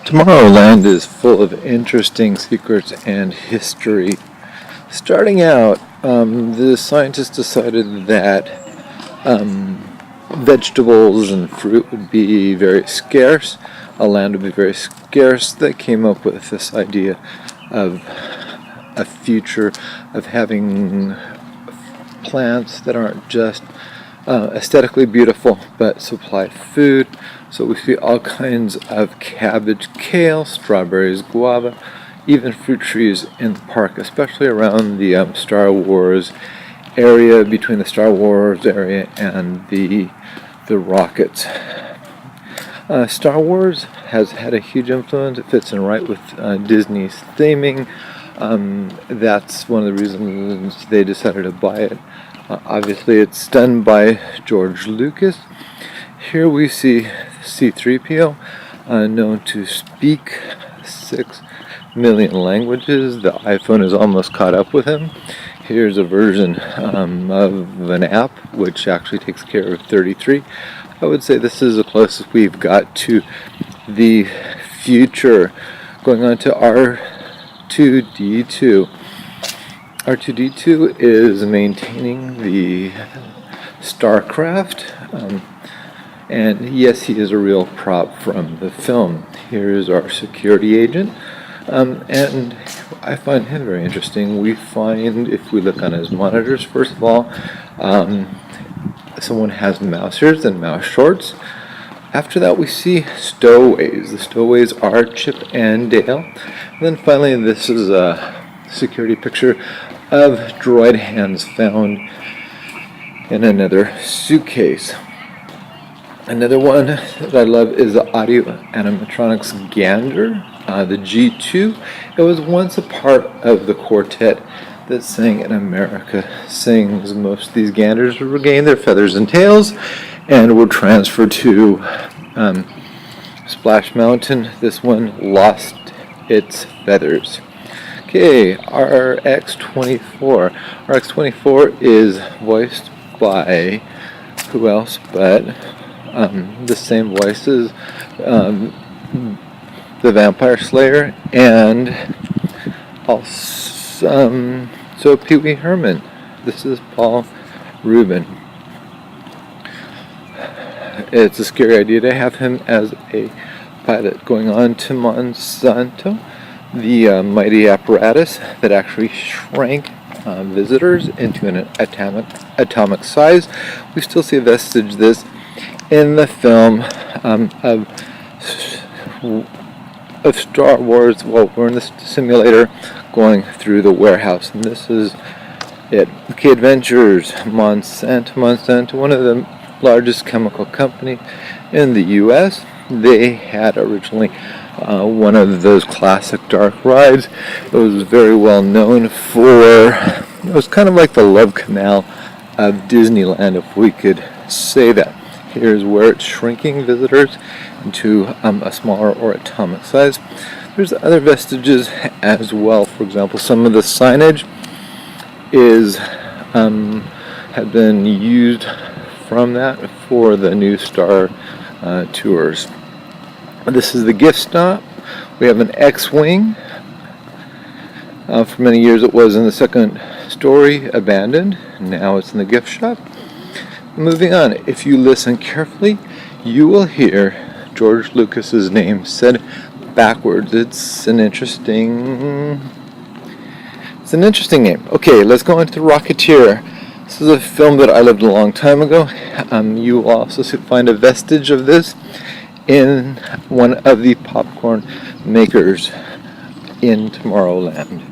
Tomorrowland is full of interesting secrets and history. Starting out, the scientists decided that vegetables and fruit would be very scarce, land would be very scarce. They came up with this idea of a future of having plants that aren't just aesthetically beautiful but supply food. So we see all kinds of cabbage, kale, strawberries, guava, even fruit trees in the park, especially around the Star Wars area, between the Star Wars area and the rockets. Star Wars has had a huge influence. It fits in right with Disney's theming. That's one of the reasons they decided to buy it. Obviously, it's done by George Lucas. Here we see C-3PO, known to speak 6 million languages. The iPhone is almost caught up with him. Here's a version of an app which actually takes care of 33. I would say this is the closest we've got to the future. Going on to R2-D2. R2-D2 is maintaining the StarCraft. And yes, he is a real prop from the film. Here's our security agent. And I find him very interesting. We find, if we look on his monitors, first of all, someone has mouse ears and mouse shorts. After that, we see stowaways. The stowaways are Chip and Dale. And then finally, this is a security picture of droid hands found in another suitcase. Another one that I love is the audio animatronics Gander, the G2. It was once a part of the quartet that sang in America Sings. Most of these ganders regained their feathers and tails and were transferred to Splash Mountain. This one lost its feathers. Okay, RX-24. RX-24 is voiced by who else but the same voices, the Vampire Slayer, and also Pee Wee Herman. This is Paul Rubin. It's a scary idea to have him as a pilot. Going on to Monsanto, the mighty apparatus that actually shrank visitors into an atomic size. We still see a vestige of this in the film of Star Wars. Well, we're in this simulator going through the warehouse, and this is it. Okay, Adventures, Monsanto, one of the largest chemical company in the U.S. They had originally one of those classic dark rides. It was very well known for, it was kind of like the love canal of Disneyland, if we could say that. Here's where it's shrinking visitors into a smaller or atomic size. There's other vestiges as well. For example, some of the signage had been used from that for the new Star tours. This is the gift stop. We have an X-Wing. For many years it was in the second story, abandoned. Now it's in the gift shop. Moving on, if you listen carefully, you will hear George Lucas's name said backwards. It's an interesting name. Okay, let's go into The Rocketeer. This is a film that I loved a long time ago. You will also find a vestige of this in one of the popcorn makers in Tomorrowland.